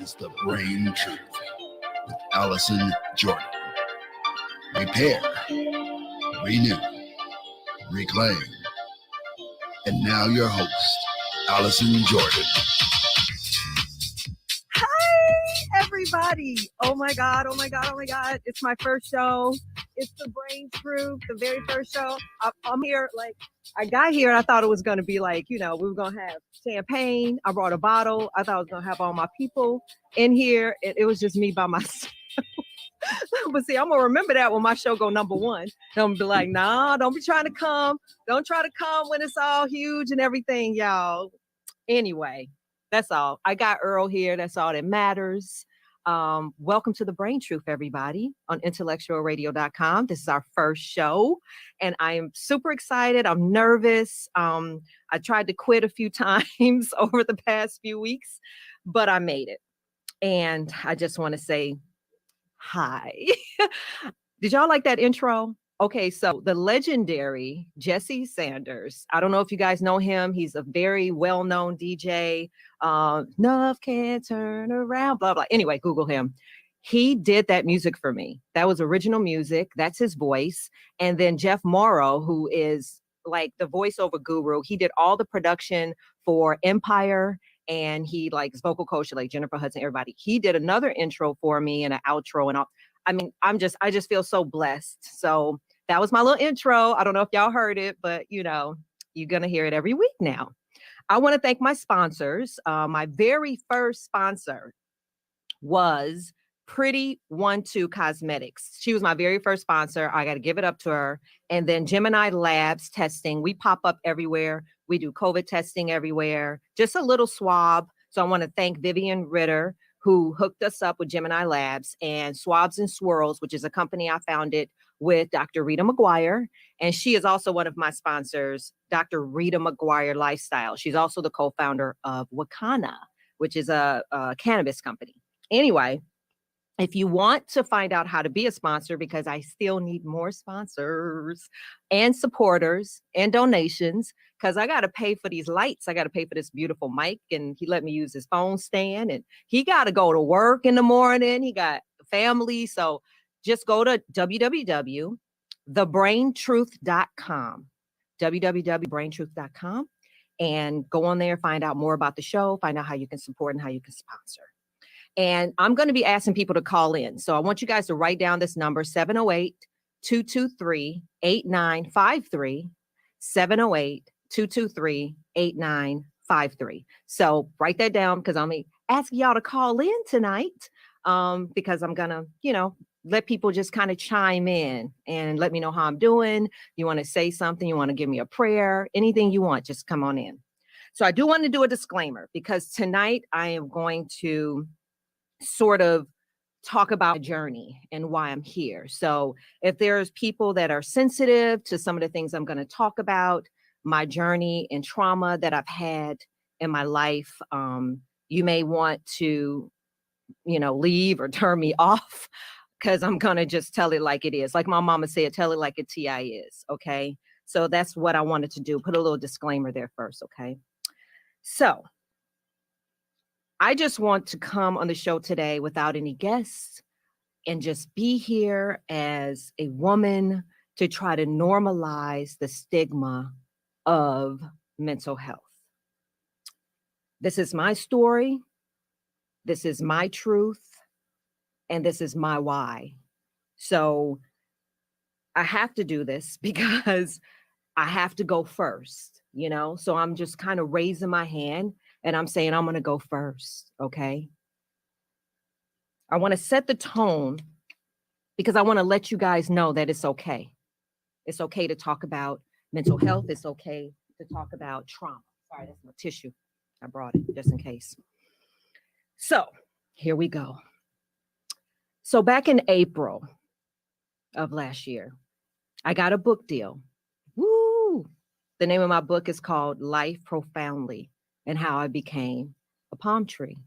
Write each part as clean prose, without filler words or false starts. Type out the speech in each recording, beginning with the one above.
is The Brain Truth with Allison Jordan. Repair, renew, reclaim. And now your host, Allison Jordan. Hi, everybody. Oh my God. It's my first show. It's The Brain Truth, the very first show. I'm here, I got here and I thought it was going to be we were going to have champagne. I brought a bottle. I thought I was going to have all my people in here. It was just me by myself. But see, I'm going to remember that when my show go number one. And I'm going to be like, nah, don't be trying to come. Don't try to come when it's all huge and everything, y'all. Anyway, that's all. I got Earl here. That's all that matters. Welcome to The Brain Truth, everybody, on intellectualradio.com. This is our first show, and I am super excited. I'm nervous. I tried to quit a few times over the past few weeks, but I made it. And I just want to say hi. Did y'all like that intro? Okay, so the legendary Jesse Sanders. I don't know if you guys know him. He's a very well-known DJ. Love can't turn around, blah, blah. Anyway, Google him. He did that music for me. That was original music. That's his voice. And then Jeff Morrow, who is like the voiceover guru, he did all the production for Empire. And he likes vocal coach like Jennifer Hudson, everybody. He did another intro for me and an outro and all. I mean, I just feel so blessed. So that was my little intro. I don't know if y'all heard it, but you're going to hear it every week now. I want to thank my sponsors. My very first sponsor was Pretty 12 Cosmetics. She was my very first sponsor. I got to give it up to her. And then Gemini Labs testing. We pop up everywhere. We do COVID testing everywhere. Just a little swab. So I want to thank Vivian Ritter, who hooked us up with Gemini Labs, and Swabs and Swirls, which is a company I founded with Dr. Rita McGuire. And she is also one of my sponsors, Dr. Rita McGuire Lifestyle. She's also the co-founder of Wakana, which is a cannabis company. Anyway, if you want to find out how to be a sponsor, because I still need more sponsors and supporters and donations, because I got to pay for these lights. I got to pay for this beautiful mic, and he let me use his phone stand, and he got to go to work in the morning. He got a family. So just go to www.thebraintruth.com, www.braintruth.com, and go on there, find out more about the show, find out how you can support and how you can sponsor. And I'm going to be asking people to call in. So I want you guys to write down this number, 708-223-8953, 708-223-8953. So write that down, because I'm asking y'all to call in tonight, because I'm going to, let people just kind of chime in and let me know how I'm doing. You want to say something, you want to give me a prayer, anything you want, just come on in. So I do want to do a disclaimer, because tonight I am going to sort of talk about a journey and why I'm here. So if there's people that are sensitive to some of the things I'm going to talk about, my journey and trauma that I've had in my life, you may want to, leave or turn me off, because I'm going to just tell it like it is. Like my mama said, tell it like a TI is. Okay. So that's what I wanted to do. Put a little disclaimer there first. Okay. So I just want to come on the show today without any guests and just be here as a woman to try to normalize the stigma of mental health. This is my story. This is my truth. And this is my why. So I have to do this because I have to go first, So I'm just kind of raising my hand. And I'm saying I'm going to go first, okay? I want to set the tone because I want to let you guys know that it's okay. It's okay to talk about mental health. It's okay to talk about trauma. Sorry, that's my tissue. I brought it just in case. So here we go. So back in April of last year, I got a book deal. Woo! The name of my book is called Life Profoundly, and How I Became a Palm Tree.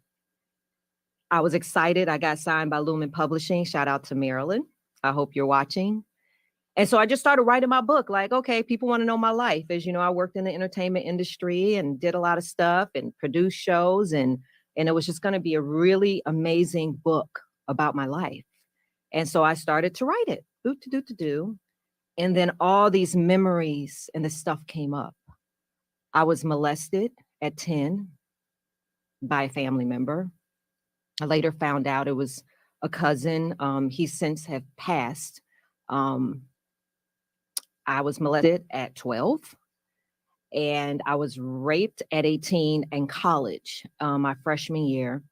I was excited. I got signed by Lumen Publishing. Shout out to Marilyn. I hope you're watching. And so I just started writing my book. Like, okay, people want to know my life. As you know, I worked in the entertainment industry and did a lot of stuff and produced shows and And it was just going to be a really amazing book about my life. And so I started to write it. Do. And then all these memories and the stuff came up. I was molested at 10 by a family member. I later found out it was a cousin. He since have passed. I was molested at 12, and I was raped at 18 in college, my freshman year.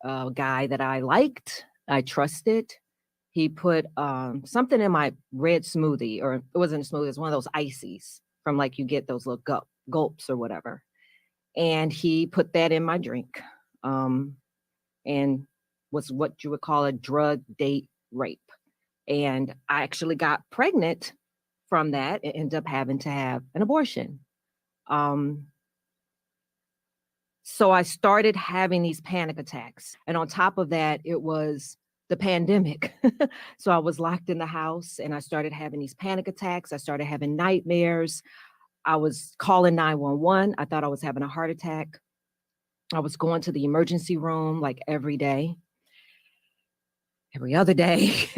A guy that I liked, I trusted. He put something in my red smoothie, or it wasn't a smoothie, it was one of those ices from like you get those little gulps or whatever. And he put that in my drink, and was what you would call a drug date rape. And I actually got pregnant from that and ended up having to have an abortion. So I started having these panic attacks. And on top of that, it was the pandemic. So I was locked in the house and I started having these panic attacks. I started having nightmares. I was calling 911. I thought I was having a heart attack. I was going to the emergency room like every day, every other day.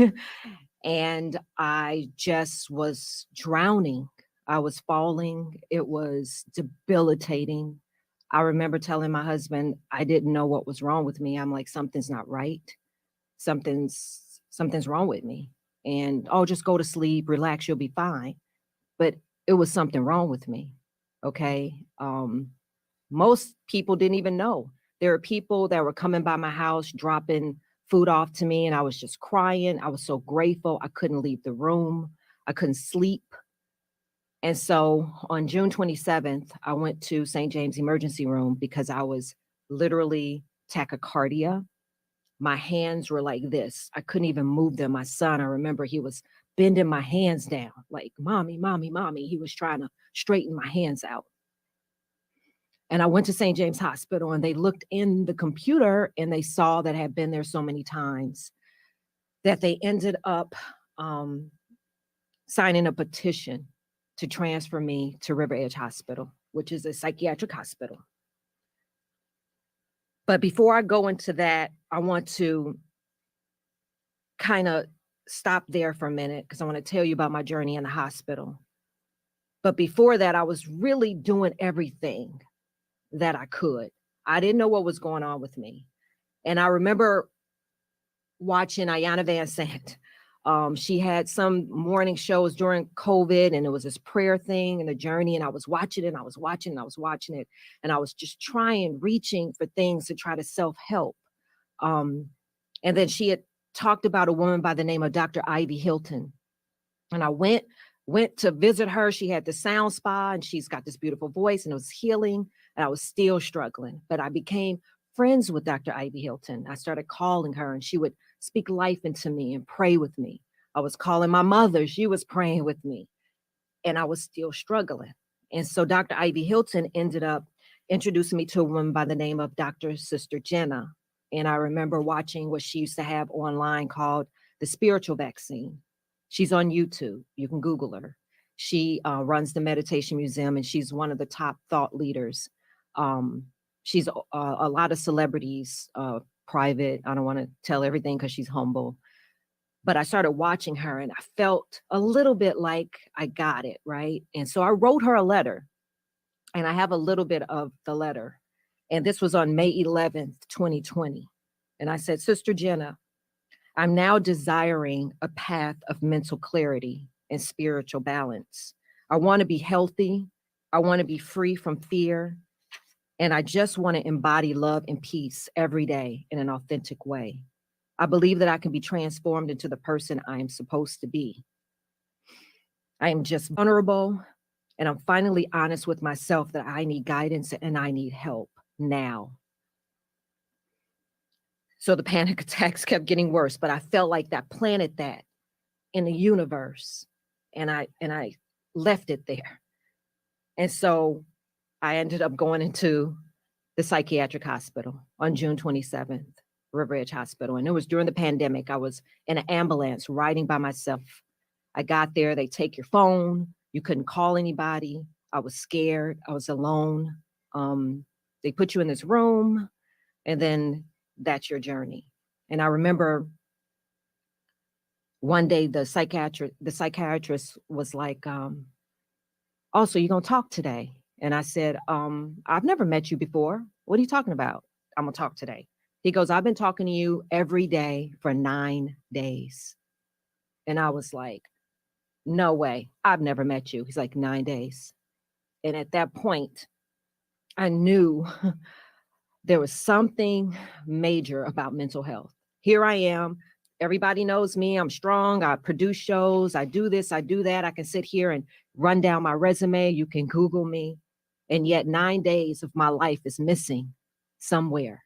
And I just was drowning. I was falling. It was debilitating. I remember telling my husband, I didn't know what was wrong with me. I'm like, something's not right. Something's wrong with me. And oh, just go to sleep, relax, you'll be fine. But it was something wrong with me. Okay. Most people didn't even know. There are people that were coming by my house, dropping food off to me, and I was just crying. I was so grateful. I couldn't leave the room. I couldn't sleep. And so on June 27th, I went to St. James emergency room because I was literally tachycardia. My hands were like this. I couldn't even move them. My son, I remember he was bending my hands down like, mommy, mommy, mommy. He was trying to straighten my hands out. And I went to St. James Hospital and they looked in the computer and they saw that I had been there so many times that they ended up signing a petition to transfer me to River Edge Hospital, which is a psychiatric hospital. But before I go into that, I want to kind of stop there for a minute because I want to tell you about my journey in the hospital. But before that, I was really doing everything that I could. I didn't know what was going on with me. And I remember watching Ayanna Van Sant. She had some morning shows during COVID and it was this prayer thing and the journey. And I was watching it and I was watching it. And I was just reaching for things to try to self-help. And then she had talked about a woman by the name of Dr. Ivy Hilton. And I went to visit her. She had the sound spa and she's got this beautiful voice and it was healing. And I was still struggling, but I became friends with Dr. Ivy Hilton. I started calling her and she would speak life into me and pray with me. I was calling my mother. She was praying with me and I was still struggling. And so Dr. Ivy Hilton ended up introducing me to a woman by the name of Dr. Sister Jenna. And I remember watching what she used to have online called the Spiritual Vaccine. She's on YouTube. You can Google her. She runs the Meditation Museum and she's one of the top thought leaders. She's a lot of celebrities, private. I don't want to tell everything because she's humble. But I started watching her and I felt a little bit like I got it, right? And so I wrote her a letter and I have a little bit of the letter. And this was on May 11th, 2020. And I said, Sister Jenna, I'm now desiring a path of mental clarity and spiritual balance. I want to be healthy. I want to be free from fear. And I just want to embody love and peace every day in an authentic way. I believe that I can be transformed into the person I am supposed to be. I am just vulnerable and I'm finally honest with myself that I need guidance and I need help now. So the panic attacks kept getting worse, but I felt like that planted that in the universe and I left it there. And so I ended up going into the psychiatric hospital on June 27th, River Edge Hospital. And it was during the pandemic. I was in an ambulance riding by myself. I got there, they take your phone. You couldn't call anybody. I was scared. I was alone. They put you in this room. And then that's your journey. And I remember one day the psychiatrist was like, oh, so you're going to talk today? And I said, I've never met you before. What are you talking about? I'm going to talk today. He goes, I've been talking to you every day for 9 days. And I was like, no way. I've never met you. He's like, 9 days. And at that point, I knew there was something major about mental health. Here I am. Everybody knows me. I'm strong. I produce shows. I do this. I do that. I can sit here and run down my resume. You can Google me. And yet 9 days of my life is missing somewhere.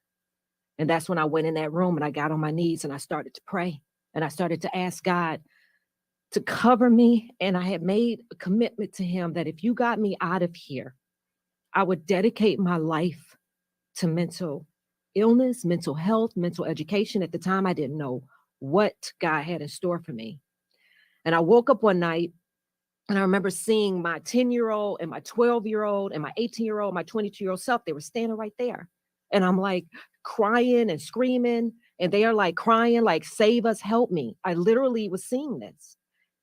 And that's when I went in that room and I got on my knees and I started to pray. And I started to ask God to cover me. And I had made a commitment to him that if you got me out of here, I would dedicate my life to mental illness, mental health, mental education. At the time, I didn't know what God had in store for me. And I woke up one night and I remember seeing my 10-year-old and my 12-year-old and my 18-year-old, my 22-year-old self. They were standing right there. And I'm like crying and screaming. And they are like crying, like, save us, help me. I literally was seeing this.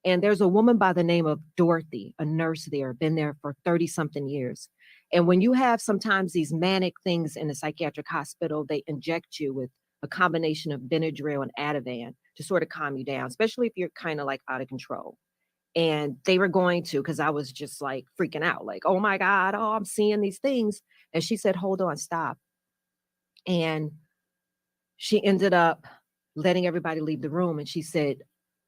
And there's a woman by the name of Dorothy, a nurse there, been there for 30 something years. And when you have sometimes these manic things in a psychiatric hospital, they inject you with a combination of Benadryl and Ativan to sort of calm you down, especially if you're kind of like out of control. And they were going to, because I was just like freaking out, like, oh my God, oh, I'm seeing these things. And she said, hold on, stop. And she ended up letting everybody leave the room. And she said,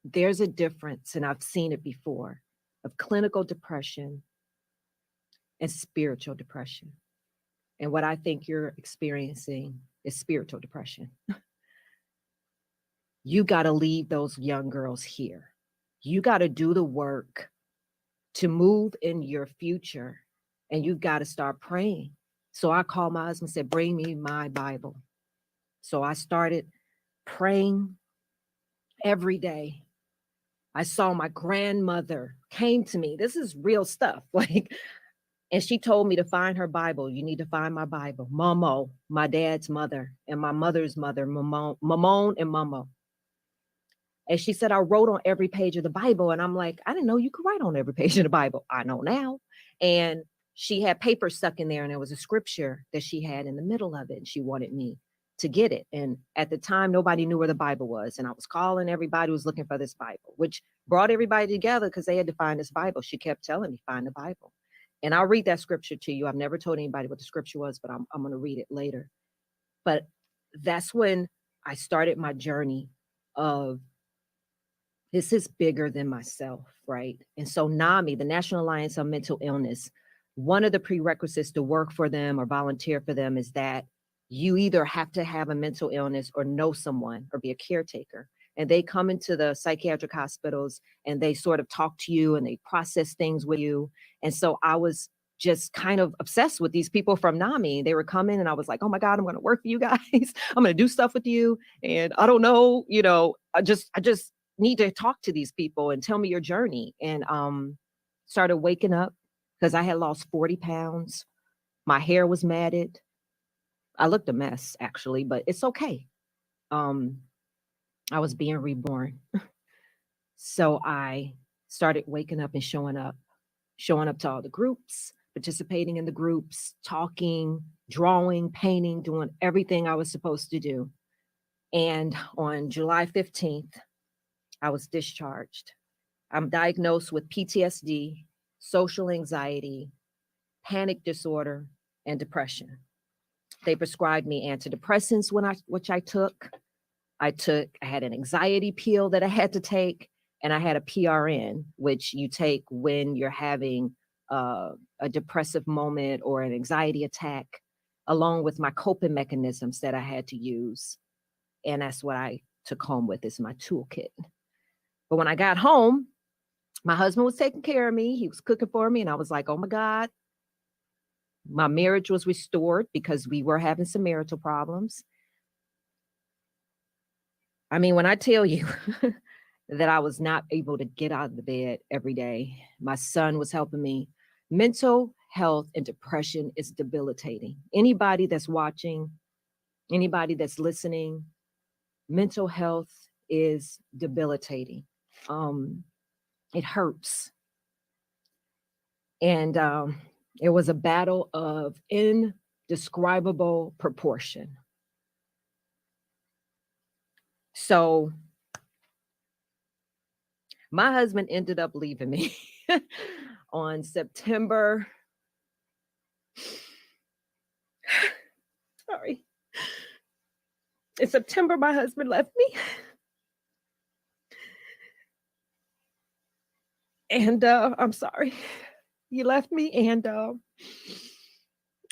there's a difference, and I've seen it before, of clinical depression and spiritual depression. And what I think you're experiencing is spiritual depression. You got to leave those young girls here. You got to do the work to move in your future, and you've got to start praying. So I called my husband and said, bring me my Bible. So I started praying every day. I saw my grandmother came to me. This is real stuff. Like, and she told me to find her Bible. You need to find my Bible. Momo, my dad's mother, and my mother's mother, Mamone and Momo. And she said, I wrote on every page of the Bible. And I'm like, I didn't know you could write on every page of the Bible. I know now. And she had paper stuck in there, and there was a scripture that she had in the middle of it. And she wanted me to get it. And at the time, nobody knew where the Bible was. And I was calling everybody who was looking for this Bible, which brought everybody together because they had to find this Bible. She kept telling me, find the Bible. And I'll read that scripture to you. I've never told anybody what the scripture was, but I'm going to read it later. But that's when I started my journey of, this is bigger than myself, right? And so NAMI, the National Alliance on Mental Illness, one of the prerequisites to work for them or volunteer for them is that you either have to have a mental illness or know someone or be a caretaker. And they come into the psychiatric hospitals and they sort of talk to you and they process things with you. And so I was just kind of obsessed with these people from NAMI. They were coming and I was like, oh my God, I'm going to work for you guys. I'm going to do stuff with you. And I don't know, I just need to talk to these people and tell me your journey. And started waking up because I had lost 40 pounds. My hair was matted. I looked a mess, actually, but it's okay. I was being reborn. So I started waking up and showing up to all the groups, participating in the groups, talking, drawing, painting, doing everything I was supposed to do. And on July 15th, I was discharged. I'm diagnosed with PTSD, social anxiety, panic disorder, and depression. They prescribed me antidepressants which I took. I had an anxiety pill that I had to take, and I had a PRN, which you take when you're having a depressive moment or an anxiety attack, along with my coping mechanisms that I had to use. And that's what I took home with as my toolkit. But when I got home, my husband was taking care of me. He was cooking for me. And I was like, oh my God. My marriage was restored because we were having some marital problems. I mean, when I tell you that I was not able to get out of the bed every day, my son was helping me. Mental health and depression is debilitating. Anybody that's watching, Anybody that's listening, mental health is debilitating. It hurts. And it was a battle of indescribable proportion. So my husband ended up leaving me on September. Sorry. In September, my husband left me. And I'm sorry. He left me, and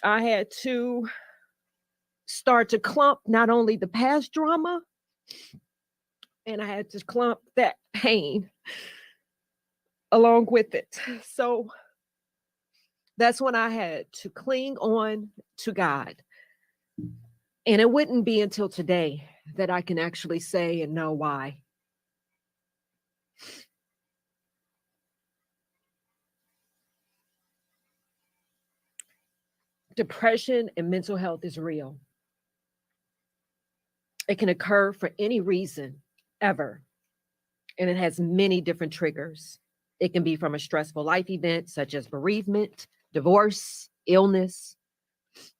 I had to start to clump not only the past drama, and I had to clump that pain along with it. So that's when I had to cling on to God. And it wouldn't be until today that I can actually say and know why. Depression and mental health is real. It can occur for any reason ever. And it has many different triggers. It can be from a stressful life event such as bereavement, divorce, illness,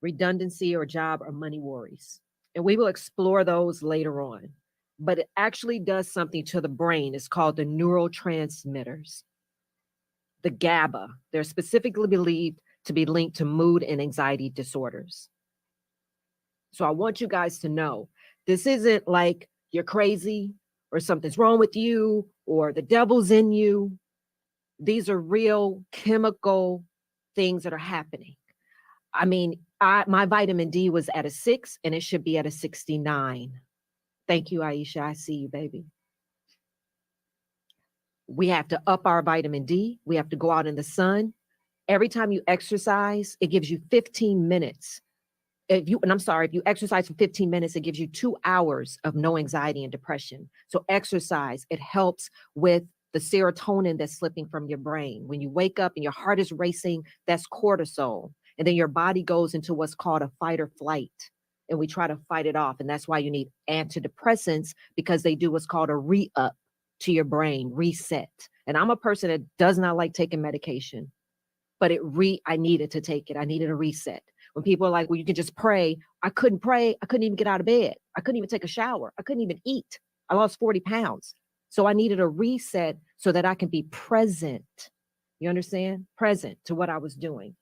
redundancy, or job or money worries. And we will explore those later on. But it actually does something to the brain. It's called the neurotransmitters. The GABA. They're specifically believed to be linked to mood and anxiety disorders. So I want you guys to know this isn't like you're crazy or something's wrong with you or the devil's in you. These are real chemical things that are happening. I mean, my vitamin D was at a 6 and it should be at a 69. Thank you, Aisha. I see you, baby. We have to up our vitamin D. We have to go out in the sun. Every time you exercise, it gives you 15 minutes. If you exercise for 15 minutes, it gives you 2 hours of no anxiety and depression. So exercise, it helps with the serotonin that's slipping from your brain. When you wake up and your heart is racing, that's cortisol. And then your body goes into what's called a fight or flight. And we try to fight it off. And that's why you need antidepressants, because they do what's called a re-up to your brain, reset. And I'm a person that does not like taking medication, but I needed to take it. I needed a reset. When people are like, well, you can just pray. I couldn't pray. I couldn't even get out of bed. I couldn't even take a shower. I couldn't even eat. I lost 40 pounds. So I needed a reset so that I can be present. You understand? Present to what I was doing.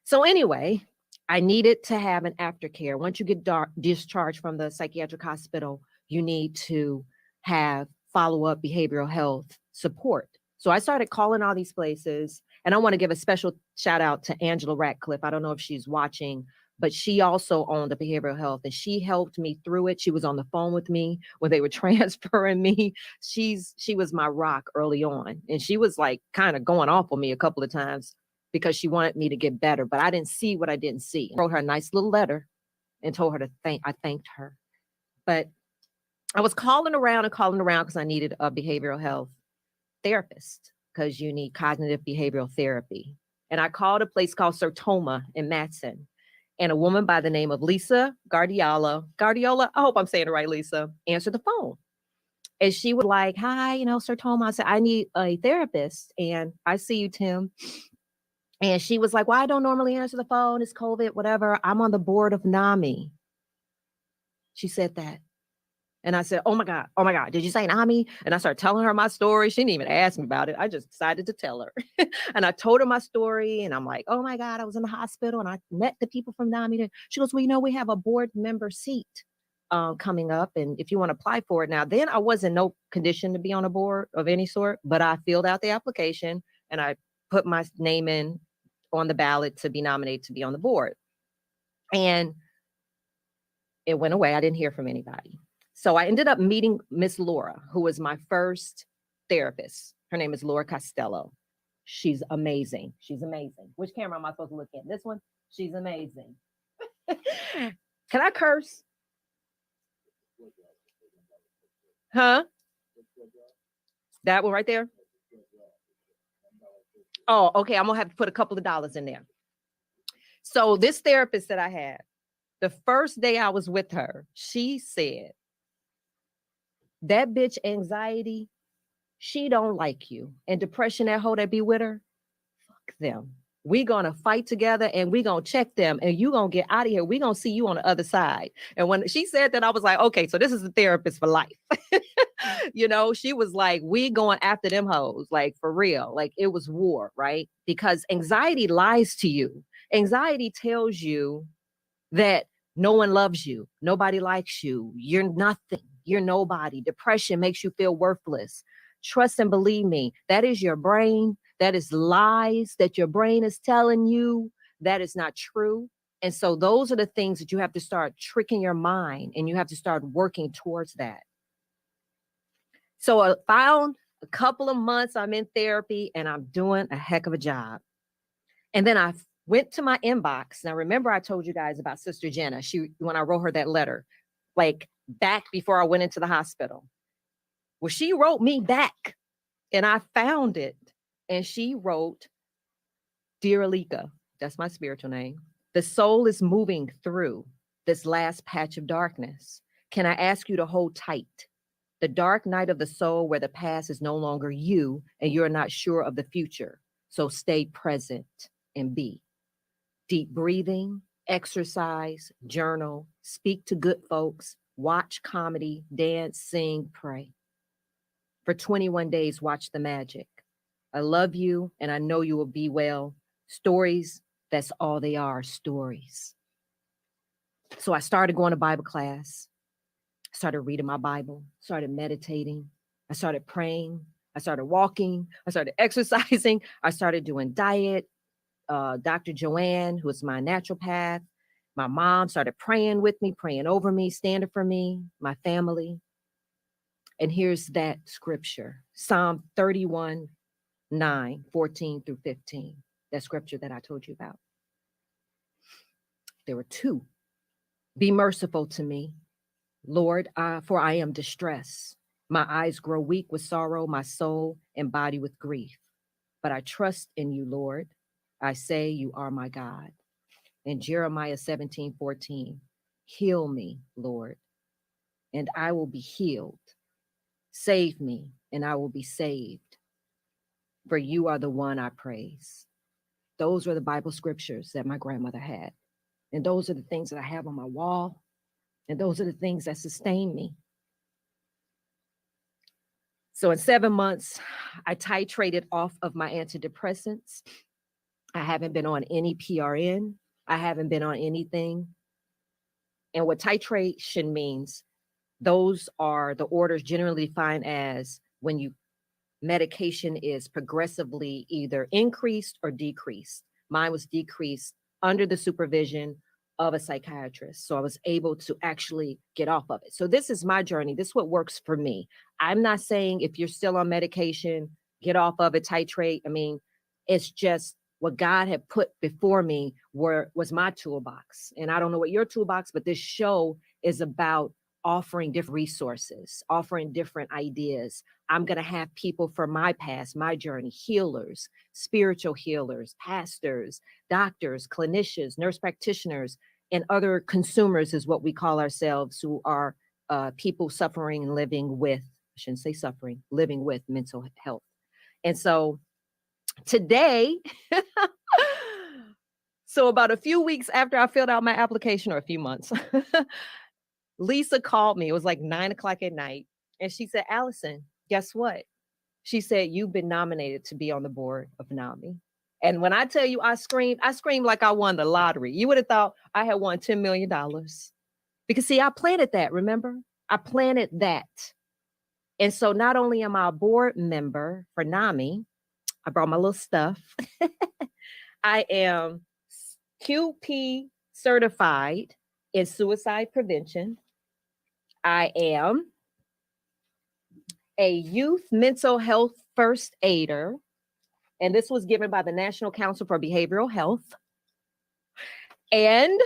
So anyway, I needed to have an aftercare. Once you get discharged from the psychiatric hospital, you need to have follow-up behavioral health support. So I started calling all these places, and I want to give a special shout out to Angela Ratcliffe. I don't know if she's watching, but she also owned a behavioral health, and she helped me through it. She was on the phone with me when they were transferring me. She was my rock early on, and she was like kind of going off on me a couple of times because she wanted me to get better, but I didn't see what I didn't see. I wrote her a nice little letter and told her I thanked her. But I was calling around because I needed a behavioral health therapist, because you need cognitive behavioral therapy. And I called a place called Sertoma in Matson, and a woman by the name of Lisa Guardiola, I hope I'm saying it right, Lisa, answered the phone. And she was like, hi, Sertoma. I said, I need a therapist. And I see you, Tim. And she was like, well, I don't normally answer the phone. It's COVID, whatever. I'm on the board of NAMI. She said that. And I said, oh my God, did you say NAMI? And I started telling her my story. She didn't even ask me about it. I just decided to tell her. And I told her my story. And I'm like, oh my God, I was in the hospital and I met the people from NAMI. She goes, well, we have a board member seat coming up. And if you want to apply for it now, then I was in no condition to be on a board of any sort, but I filled out the application and I put my name in on the ballot to be nominated to be on the board. And it went away. I didn't hear from anybody. So I ended up meeting Miss Laura, who was my first therapist. Her name is Laura Costello. She's amazing. Which camera am I supposed to look at? This one? She's amazing. Can I curse? Huh? That one right there? Oh, okay. I'm going to have to put a couple of dollars in there. So this therapist that I had, The first day I was with her, she said, that bitch anxiety, she don't like you. And depression, that hoe that be with her, fuck them. We gonna fight together and we gonna check them and you gonna get out of here. We gonna see you on the other side. And when she said that, I was like, okay, so this is a therapist for life. You know, she was like, we going after them hoes, like for real. Like it was war, right? Because anxiety lies to you. Anxiety tells you that no one loves you. Nobody likes you. You're nothing. You're nobody. Depression makes you feel worthless. Trust and believe me, that is your brain. That is lies that your brain is telling you. That is not true. And so those are the things that you have to start tricking your mind and you have to start working towards that. So I found a couple of months I'm in therapy and I'm doing a heck of a job. And then I went to my inbox. Now, remember I told you guys about Sister Jenna. When I wrote her that letter, like back before I went into the hospital. Well, she wrote me back and I found it. And she wrote, Dear Alika, that's my spiritual name. The soul is moving through this last patch of darkness. Can I ask you to hold tight? The dark night of the soul where the past is no longer you and you're not sure of the future. So stay present and be. Deep breathing, exercise, journal, speak to good folks, watch comedy, dance, sing, pray. For 21 days, watch the magic. I love you and I know you will be well. Stories, that's all they are, stories. So I started going to Bible class. I started reading my Bible, started meditating. I started praying. I started walking. I started exercising. I started doing diet. Dr. Joanne, who is my naturopath, my mom started praying with me, praying over me, standing for me, my family. And here's that scripture, Psalm 31, 9, 14 through 15, that scripture that I told you about. There were two. Be merciful to me, Lord, for I am distressed. My eyes grow weak with sorrow, my soul and body with grief. But I trust in you, Lord. I say you are my God. And Jeremiah 17, 14, heal me, Lord, and I will be healed. Save me, and I will be saved. For you are the one I praise. Those are the Bible scriptures that my grandmother had. And those are the things that I have on my wall. And those are the things that sustain me. So in 7 months, I titrated off of my antidepressants. I haven't been on any PRN. I haven't been on anything. And what titration means, those are the orders generally defined as when medication is progressively either increased or decreased. Mine was decreased under the supervision of a psychiatrist. So I was able to actually get off of it. So this is my journey. This is what works for me. I'm not saying if you're still on medication, get off of it, titrate. I mean, it's just what God had put before me was my toolbox. And I don't know what your toolbox, but this show is about offering different resources, offering different ideas. I'm going to have people from my past, my journey, healers, spiritual healers, pastors, doctors, clinicians, nurse practitioners, and other consumers is what we call ourselves, who are people suffering and living with, I shouldn't say suffering, living with mental health. And so today, so about a few weeks after I filled out my application, or a few months, Lisa called me. It was like 9 o'clock at night. And she said, Allison, guess what? She said, you've been nominated to be on the board of NAMI. And when I tell you I screamed like I won the lottery. You would have thought I had won $10 million. Because see, I planted that, remember? I planted that. And so not only am I a board member for NAMI, I brought my little stuff. I am QP certified in suicide prevention. I am a youth mental health first aider. And this was given by the National Council for Behavioral Health. And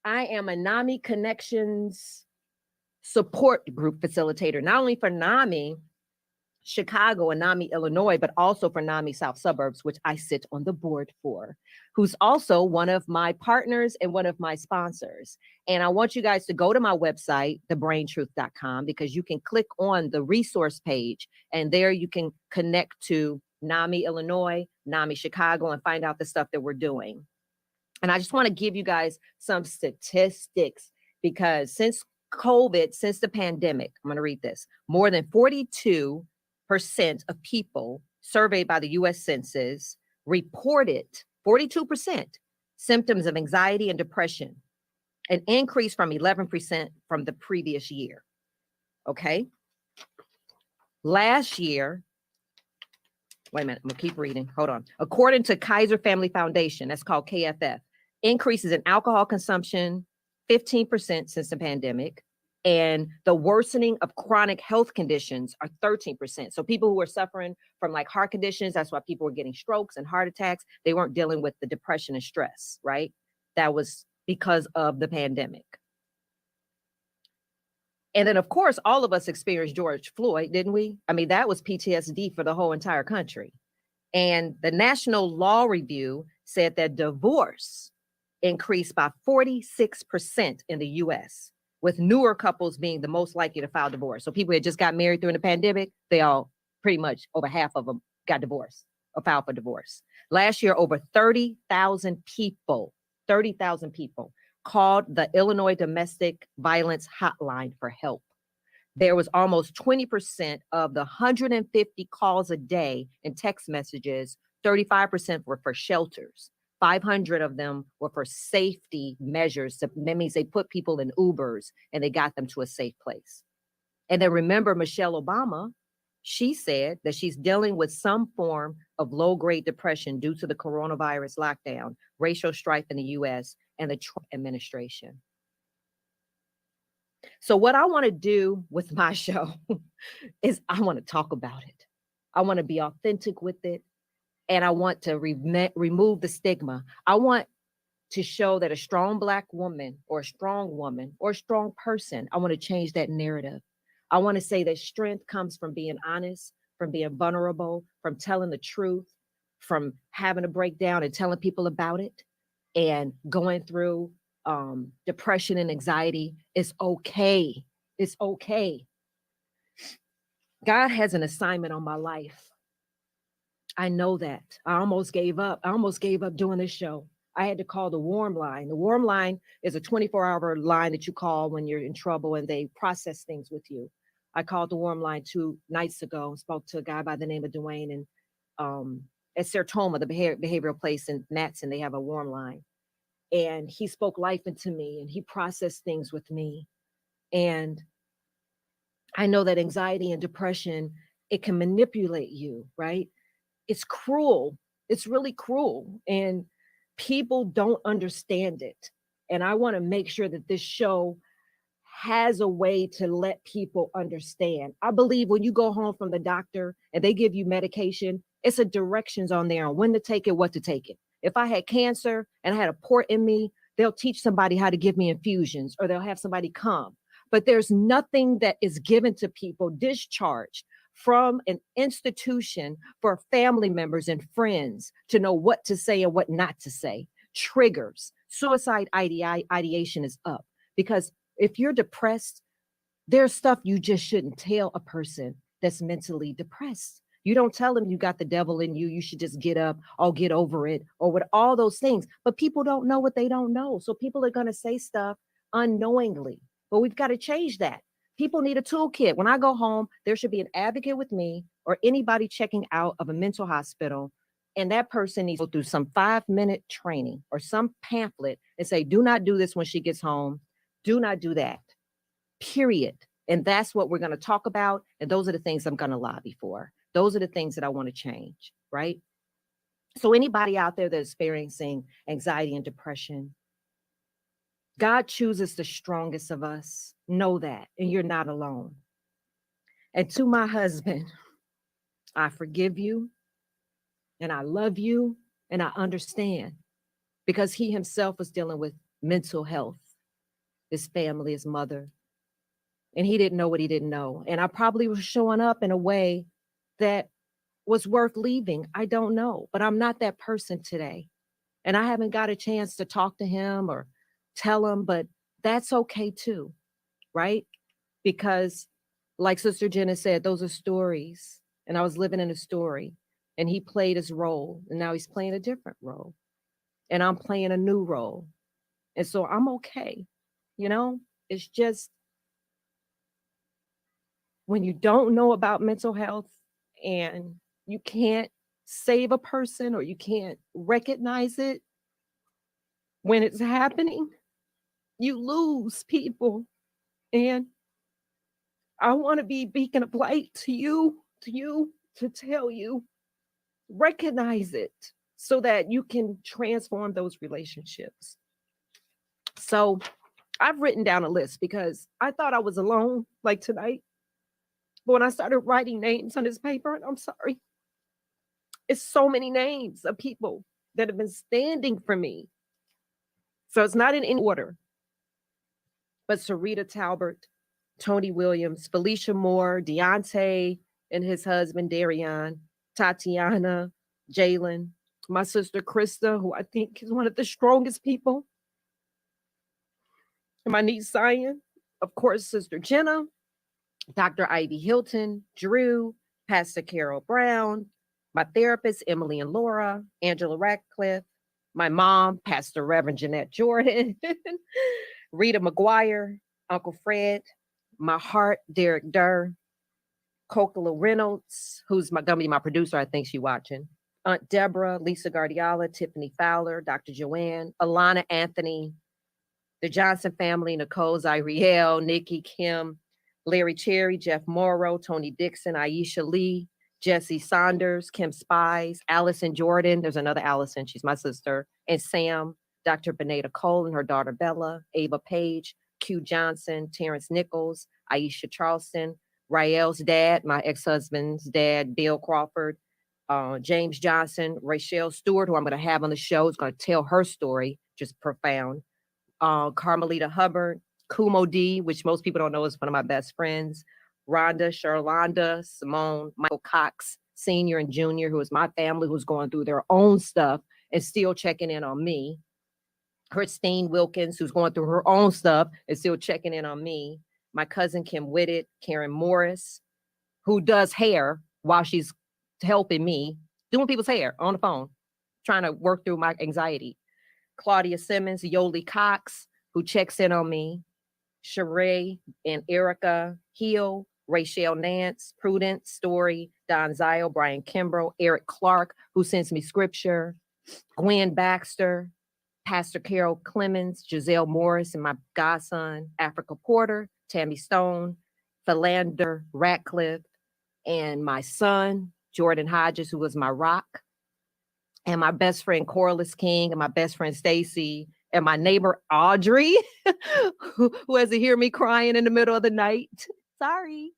I am a NAMI Connections support group facilitator, not only for NAMI, Chicago and NAMI, Illinois, but also for NAMI South Suburbs, which I sit on the board for, who's also one of my partners and one of my sponsors. And I want you guys to go to my website, thebraintruth.com, because you can click on the resource page and there you can connect to NAMI, Illinois, NAMI, Chicago, and find out the stuff that we're doing. And I just want to give you guys some statistics because since COVID, since the pandemic, I'm going to read this, more than 42% of people surveyed by the U.S. Census reported 42% symptoms of anxiety and depression, an increase from 11% from the previous year. Okay. Last year, wait a minute, I'm gonna keep reading. Hold on. According to Kaiser Family Foundation, that's called KFF, increases in alcohol consumption, 15% since the pandemic, and the worsening of chronic health conditions are 13%. So people who are suffering from like heart conditions, that's why people were getting strokes and heart attacks. They weren't dealing with the depression and stress, right? That was because of the pandemic. And then, of course, all of us experienced George Floyd, didn't we? I mean, that was PTSD for the whole entire country. And the National Law Review said that divorce increased by 46% in the U.S., with newer couples being the most likely to file divorce. So people who had just got married during the pandemic, they all pretty much over half of them got divorced or filed for divorce. Last year, over 30,000 people called the Illinois Domestic Violence Hotline for help. There was almost 20% of the 150 calls a day and text messages, 35% were for shelters. 500 of them were for safety measures. So that means they put people in Ubers and they got them to a safe place. And then remember Michelle Obama, she said that she's dealing with some form of low-grade depression due to the coronavirus lockdown, racial strife in the U.S., and the Trump administration. So what I want to do with my show is I want to talk about it. I want to be authentic with it. And I want to remove the stigma. I want to show that a strong Black woman or a strong person, I want to change that narrative. I want to say that strength comes from being honest, from being vulnerable, from telling the truth, from having a breakdown and telling people about it, and going through depression and anxiety is okay. It's okay. God has an assignment on my life. I know that. I almost gave up. I almost gave up doing this show. I had to call the Warm Line. The Warm Line is a 24-hour line that you call when you're in trouble and they process things with you. I called the Warm Line 2 nights ago and spoke to a guy by the name of Dwayne. And at Sertoma, the behavioral place in Matson, they have a Warm Line. And he spoke life into me and he processed things with me. And I know that anxiety and depression, it can manipulate you, right? It's cruel. It's really cruel. And people don't understand it. And I want to make sure that this show has a way to let people understand. I believe when you go home from the doctor and they give you medication, it's a directions on there on when to take it, what to take it. If I had cancer and I had a port in me, they'll teach somebody how to give me infusions or they'll have somebody come. But there's nothing that is given to people discharged from an institution for family members and friends to know what to say and what not to say. Triggers, suicide ideation is up because if you're depressed, there's stuff you just shouldn't tell a person that's mentally depressed. You don't tell them you got the devil in you. You should just get up or get over it or with all those things. But people don't know what they don't know. So people are going to say stuff unknowingly. But we've got to change that. People need a toolkit. When I go home, there should be an advocate with me or anybody checking out of a mental hospital. And that person needs to go through some 5-minute training or some pamphlet and say, do not do this when she gets home. Do not do that, period. And that's what we're going to talk about. And those are the things I'm going to lobby for. Those are the things that I want to change, right? So anybody out there that's experiencing anxiety and depression, God chooses the strongest of us. Know that, and you're not alone. And to my husband, I forgive you, and I love you, and I understand because he himself was dealing with mental health, his family, his mother, and he didn't know what he didn't know. And I probably was showing up in a way that was worth leaving? I don't know, but I'm not that person today. And I haven't got a chance to talk to him or tell him, but that's okay too, right? Because, like Sister Jenna said, those are stories. And I was living in a story, and he played his role, and now he's playing a different role, and I'm playing a new role. And so I'm okay. You know, it's just when you don't know about mental health and you can't save a person or you can't recognize it when it's happening, you lose people. And I want to be a beacon of light to tell you, recognize it so that you can transform those relationships. So I've written down a list because I thought I was alone like tonight. But when I started writing names on this paper, and I'm sorry, it's so many names of people that have been standing for me. So it's not in any order, but Sarita Talbert, Tony Williams, Felicia Moore, Deontay and his husband, Darion, Tatiana, Jalen, my sister, Krista, who I think is one of the strongest people, and my niece, Zion, of course, Sister Jenna, Dr. Ivy Hilton, Drew, Pastor Carol Brown, my therapist, Emily and Laura, Angela Radcliffe, my mom, Pastor Reverend Jeanette Jordan, Rita McGuire, Uncle Fred, my heart, Derek Durr, Cocola Reynolds, who's gonna be my producer. I think she's watching. Aunt Deborah, Lisa Guardiola, Tiffany Fowler, Dr. Joanne, Alana Anthony, the Johnson family, Nicole Zyriel, Nikki, Kim, Larry Cherry, Jeff Morrow, Tony Dixon, Aisha Lee, Jesse Saunders, Kim Spies, Allison Jordan. There's another Allison, she's my sister, and Sam, Dr. Beneda Cole and her daughter Bella, Ava Page, Q Johnson, Terrence Nichols, Aisha Charleston, Rael's dad, my ex-husband's dad, Bill Crawford, James Johnson, Rachelle Stewart, who I'm going to have on the show, is going to tell her story, just profound. Carmelita Hubbard, Kumo D, which most people don't know is one of my best friends, Rhonda, Charlonda, Simone, Michael Cox, Senior and Junior, who is my family, who's going through their own stuff and still checking in on me. Christine Wilkins, who's going through her own stuff and still checking in on me. My cousin Kim Whitted, Karen Morris, who does hair while she's helping me, doing people's hair on the phone, trying to work through my anxiety. Claudia Simmons, Yoli Cox, who checks in on me. Sheree and Erica Hill, Rachel Nance, Prudence Story, Don Zio, Brian Kimbrough, Eric Clark, who sends me scripture, Gwen Baxter, Pastor Carol Clemens, Giselle Morris, and my godson, Africa Porter, Tammy Stone, Philander Ratcliffe, and my son, Jordan Hodges, who was my rock, and my best friend, Corliss King, and my best friend, Stacy, and my neighbor, Audrey, who has to hear me crying in the middle of the night. Sorry.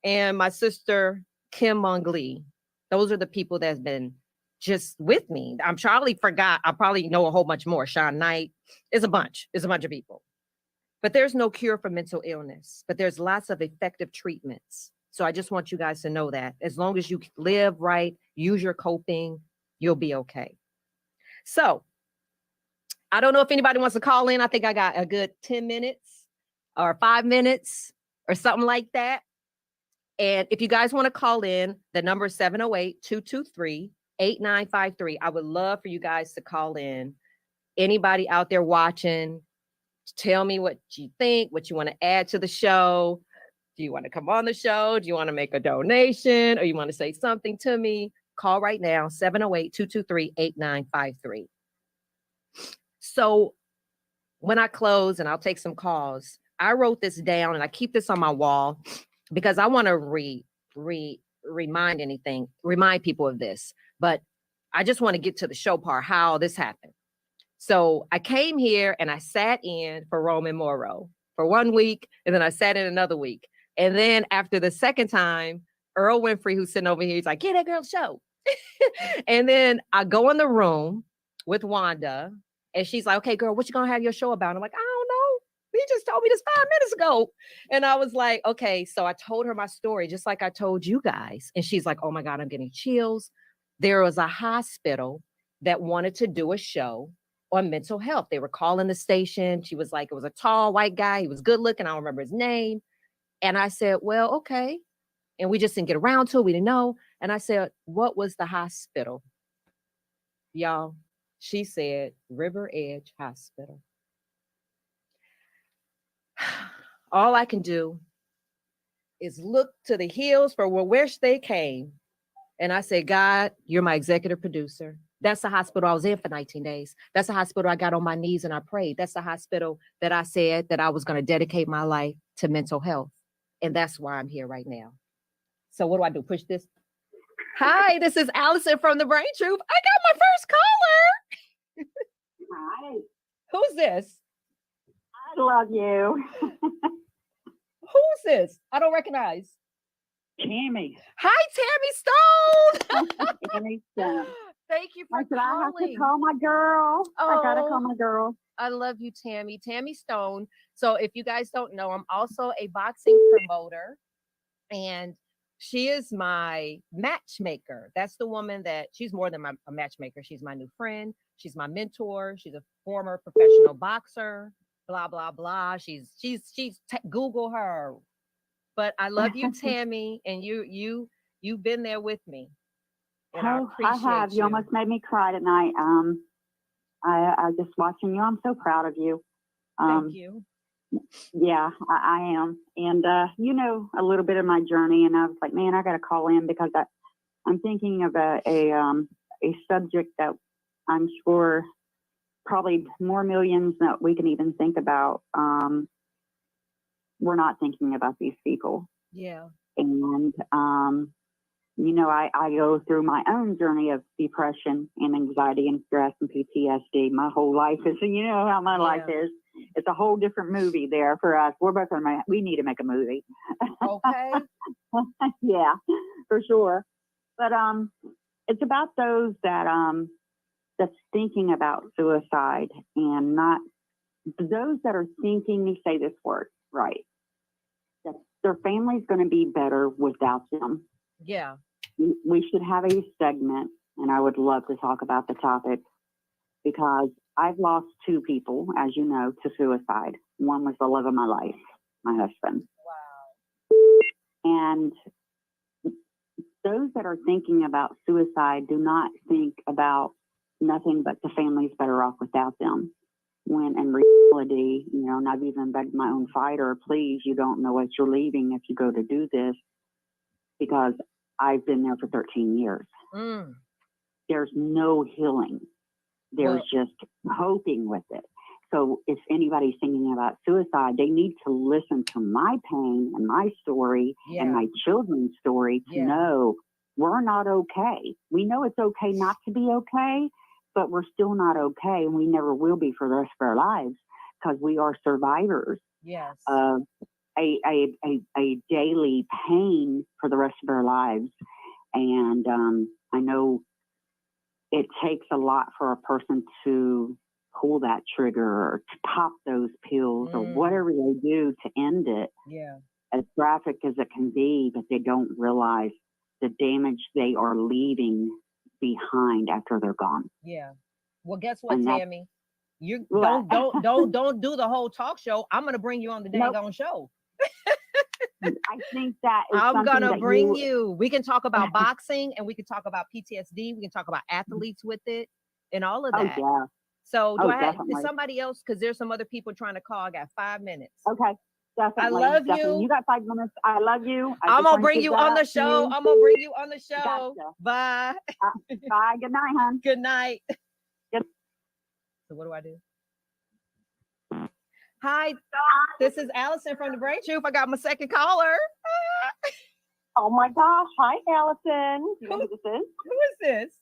And my sister, Kim Monglee. Those are the people that's been just with me. I'm Charlie forgot. I probably know a whole bunch more. Sean Knight. It's a bunch. It's a bunch of people. But there's no cure for mental illness. But there's lots of effective treatments. So I just want you guys to know that. As long as you live right, use your coping, you'll be okay. So I don't know if anybody wants to call in. I think I got a good 10 minutes or 5 minutes or something like that. And if you guys want to call in, the number is 708-223-8953. I would love for you guys to call in. Anybody out there watching, tell me what you think, what you want to add to the show. Do you want to come on the show? Do you want to make a donation? Or you want to say something to me? Call right now, 708-223-8953. So when I close, and I'll take some calls, I wrote this down and I keep this on my wall because I want to remind people of this. But I just want to get to the show part, how this happened. So I came here and I sat in for Roman Morrow for 1 week, and then I sat in another week. And then after the second time, Earl Winfrey, who's sitting over here, he's like, "Get that girl show." And then I go in the room with Wanda, and she's like, "Okay, girl, what you gonna have your show about?" I'm like, "I don't know." He just told me this 5 minutes ago. And I was like, okay. So I told her my story, just like I told you guys. And she's like, oh my God, I'm getting chills. There was a hospital that wanted to do a show on mental health. They were calling the station. She was like, it was a tall white guy. He was good looking. I don't remember his name. And I said, well, okay. And we just didn't get around to it. We didn't know. And I said, what was the hospital? Y'all, she said, River Edge Hospital. All I can do is look to the hills for where they came. And I said, God, you're my executive producer. That's the hospital I was in for 19 days. That's the hospital I got on my knees and I prayed. That's the hospital that I said that I was going to dedicate my life to mental health. And that's why I'm here right now. So what do I do? Push this? Hi, this is Allison from the Brain Troop. I got my first caller. Hi. Who's this? I love you. Who's this? I don't recognize. Tammy. Hi, Tammy Stone. Tammy Stone. Thank you for I said, I have to calling. call my girl. I got to Oh. call my girl. I love you, Tammy. Tammy Stone. So if you guys don't know, I'm also a boxing promoter. And she is my matchmaker. That's the woman that she's more than a matchmaker. She's my new friend. She's my mentor. She's a former professional boxer. Blah blah blah. She's Google her. But I love you, Tammy, and you've been there with me. And I appreciate have. You almost made me cry tonight. I just watching you. I'm so proud of you. Thank you. Yeah, I am. And you know a little bit of my journey, and I was like, man, I got to call in because I'm thinking of a subject that I'm sure probably more millions that we can even think about. We're not thinking about these people. Yeah. And you know, I go through my own journey of depression and anxiety and stress and PTSD. My whole life is, you know how my life is. It's a whole different movie there for us. We're both we need to make a movie. Okay. Yeah, for sure. But it's about those that's thinking about suicide and not those that are thinking. They say this word right. That their family's going to be better without them. Yeah. We should have a segment, and I would love to talk about the topic because I've lost two people, as you know, to suicide. One was the love of my life, my husband. Wow. And those that are thinking about suicide do not think about nothing but the family's better off without them. When in reality, you know, and I've even begged my own fighter, please, you don't know what you're leaving if you go to do this, because I've been there for 13 years. Mm. There's no healing. There's just coping with it. So if anybody's thinking about suicide, they need to listen to my pain and my story and my children's story to know we're not okay. We know it's okay not to be okay, but we're still not okay, and we never will be for the rest of our lives because we are survivors of a daily pain for the rest of our lives. And I know it takes a lot for a person to pull that trigger or to pop those pills or whatever they do to end it. Yeah. As graphic as it can be, but they don't realize the damage they are leaving behind after they're gone. Yeah. Well, guess what, Tammy? You don't do the whole talk show. I'm gonna bring you on the dang on show. I think that is I'm gonna that bring you. We can talk about boxing and we can talk about PTSD. We can talk about athletes with it and all of that. Oh, yeah. So do I have definitely. somebody else? Because there's some other people trying to call. I got 5 minutes. Okay. Definitely. I love you. You got 5 minutes. I love you. I'm gonna bring you on the show. I'm gonna bring you on the show. Gotcha. Bye. Bye. Good night, hon. Good night. Good. So what do I do? Hi, this is Allison from the Brain Troop. I got my second caller. Oh my gosh. Hi, Allison. You know who this is? Who is this?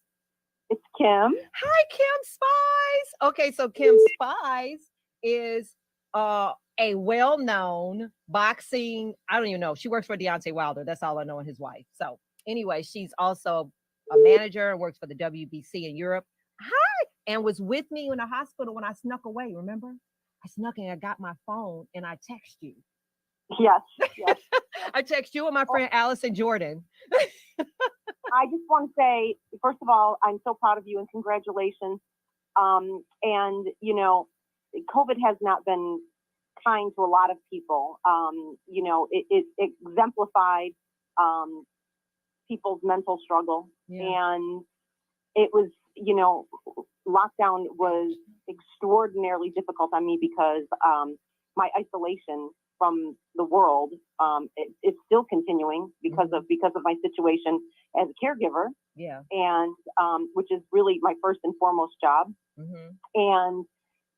It's Kim. Hi, Kim Spies. Okay, so Kim Spies is a well-known boxing, I don't even know. She works for Deontay Wilder. That's all I know, and his wife. So anyway, she's also a manager and works for the WBC in Europe. Hi, and was with me in the hospital when I snuck away, remember? I snuck in, I got my phone and I text you. Yes, yes. I text you and my friend Allison Jordan. I just want to say, first of all, I'm so proud of you and congratulations. And, you know, COVID has not been kind to a lot of people. You know, it exemplified people's mental struggle. And it was, you know, lockdown was extraordinarily difficult on me because my isolation from the world it's still continuing because of my situation as a caregiver. Yeah. And which is really my first and foremost job. And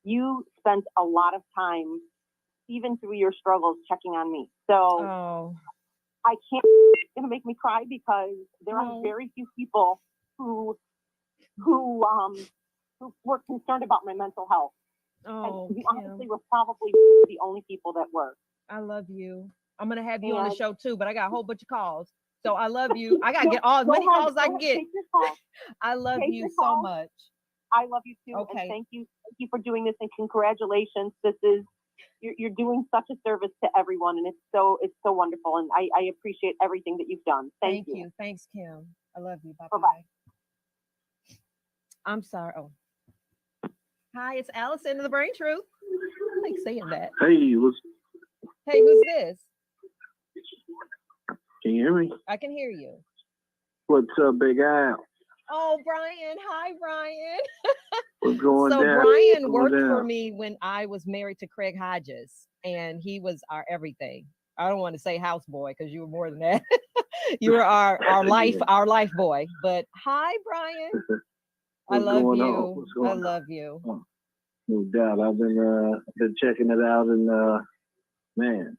you spent a lot of time, even through your struggles, checking on me. So I can't. It's gonna make me cry because there are very few people who were concerned about my mental health. And you honestly were probably the only people that were. I love you. I'm gonna have you on the show too, but I got a whole bunch of calls. So I love you. I gotta get as many calls as I can get. I love you so much. I love you too. Okay. And thank you for doing this, and congratulations. This is you're doing such a service to everyone, and it's so wonderful. And I appreciate everything that you've done. Thank you. Thanks, Kim. I love you. Bye bye. I'm sorry. Oh. Hi, it's Allison of the Brain Truth. I like saying that. Hey, who's this? Can you hear me? I can hear you. What's up, Big Al? Oh, Brian. Hi, Brian. What's going so down? Brian worked for me when I was married to Craig Hodges, and he was our everything. I don't want to say houseboy because you were more than that. You were our life boy. But hi, Brian. I love you. I love you. Oh, no doubt. I've been checking it out, and man,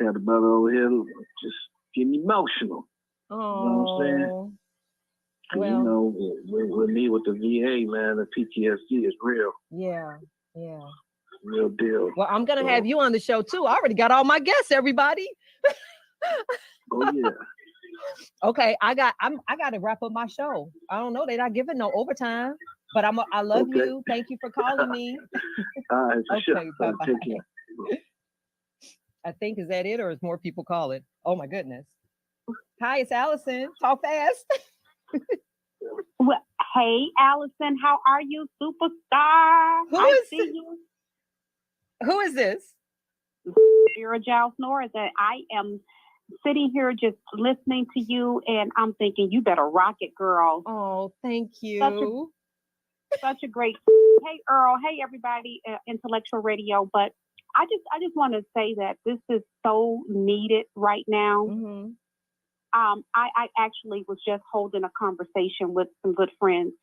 tell the brother over here just getting emotional. Oh, you know what I'm saying? Well, you know, with me with the VA, man, the PTSD is real. Yeah. Real deal. Well, I'm gonna have you on the show too. I already got all my guests, everybody. Oh yeah. Okay, I got to wrap up my show. I don't know, they're not giving no overtime, but I love you. Thank you for calling me. All right, okay, bye-bye. I think, is that it, or is more people calling? Oh my goodness. Hi, it's Allison. Talk fast. Well, hey, Allison, how are you, superstar? Who is this? Vera Giles Norris. I am sitting here just listening to you, and I'm thinking, you better rock it, girl. Oh, thank you. Such a great. Hey, Earl. Hey, everybody, Intellectual Radio. But I just want to say that this is so needed right now. I actually was just holding a conversation with some good friends,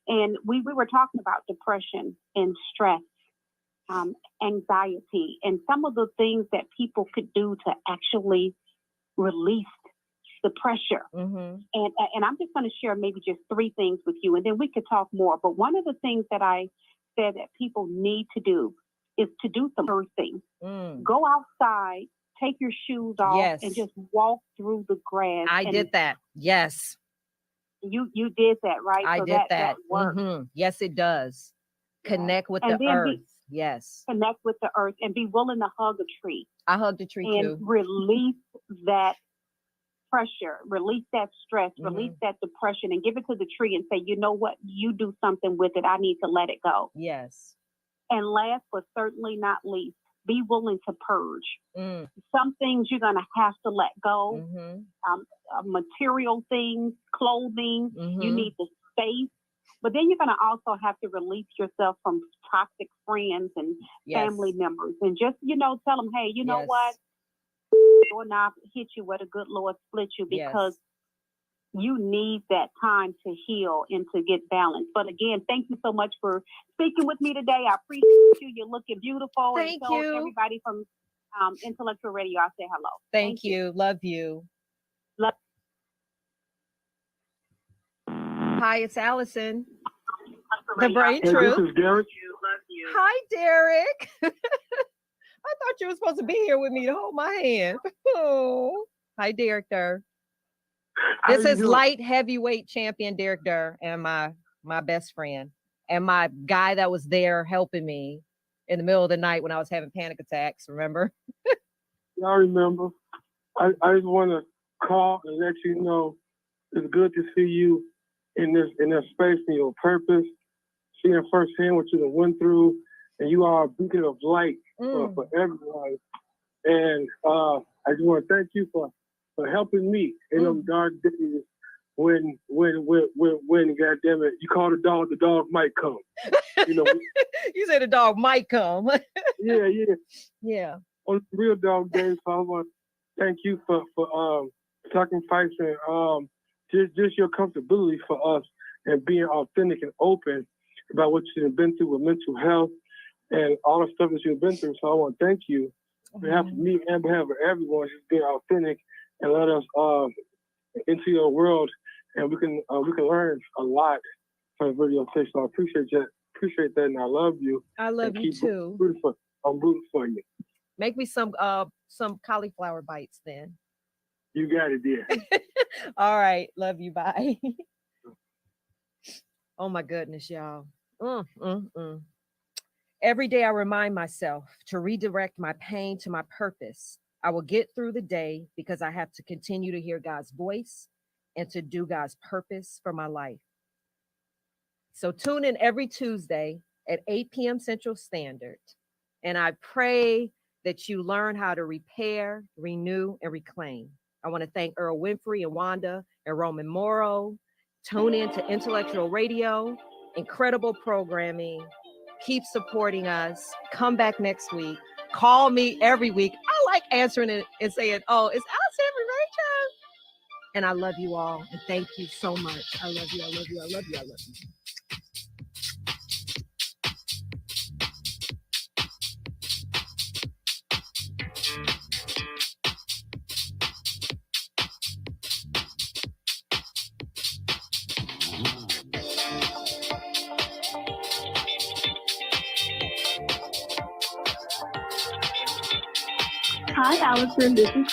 and we were talking about depression and stress, anxiety, and some of the things that people could do to actually release the pressure. And I'm just going to share maybe just 3 things with you, and then we could talk more. But one of the things that I said that people need to do is to do some earthing. Go outside, take your shoes off, and just walk through the grass. I did that. Yes. You did that, right? I did that. Yes, it does. Connect with the earth. Yes. Connect with the earth and be willing to hug a tree. I hugged a tree too. And release that pressure, release that stress, release that depression, and give it to the tree and say, you know what? You do something with it. I need to let it go. Yes. And last but certainly not least, be willing to purge. Some things you're going to have to let go. Material things, clothing, you need the space. But then you're going to also have to release yourself from toxic friends and family members. And just, tell them, hey, you know what? Or not hit you where the good Lord split you, because you need that time to heal and to get balanced. But again, thank you so much for speaking with me today. I appreciate you. You're looking beautiful. Thank you. Everybody from Intellectual Radio, I say hello. Thank you. Love you. Hi, it's Allison. The Brain Truth. This is Derek. Hi, Derek. I thought you were supposed to be here with me to hold my hand. Oh, hi, Derek Durr. This is light heavyweight champion Derek Durr, and my best friend, and my guy that was there helping me in the middle of the night when I was having panic attacks. Remember? I remember. I just want to call and let you know it's good to see you in this space and your purpose, seeing firsthand what you went through, and you are a beacon of light for everyone. And I just want to thank you for helping me in those dark days when goddamn it, you call the dog might come. You know. You said the dog might come. Yeah. On real dog days, so I want to thank you for sacrificing just your comfortability for us and being authentic and open about what you've been through with mental health and all the stuff that you've been through. So I want to thank you on behalf of me and behalf of everyone, just being authentic and let us into your world, and we can learn a lot from video fish. So I appreciate that, and I love you. I love you too. I'm rooting for you. Make me some cauliflower bites then. You got it, dear. All right, love you. Bye. Oh my goodness, y'all. Every day I remind myself to redirect my pain to my purpose. I will get through the day because I have to continue to hear God's voice and to do God's purpose for my life. So tune in every Tuesday at 8 p.m. Central Standard. And I pray that you learn how to repair, renew, and reclaim. I want to thank Earl Winfrey and Wanda and Roman Morrow. Tune in to Intellectual Radio, incredible programming. Keep supporting us. Come back next week. Call me every week. I like answering it and saying, oh, it's Allison Rachel. And I love you all. And thank you so much. I love you. I love you. I love you. I love you. Hi, Allison. This is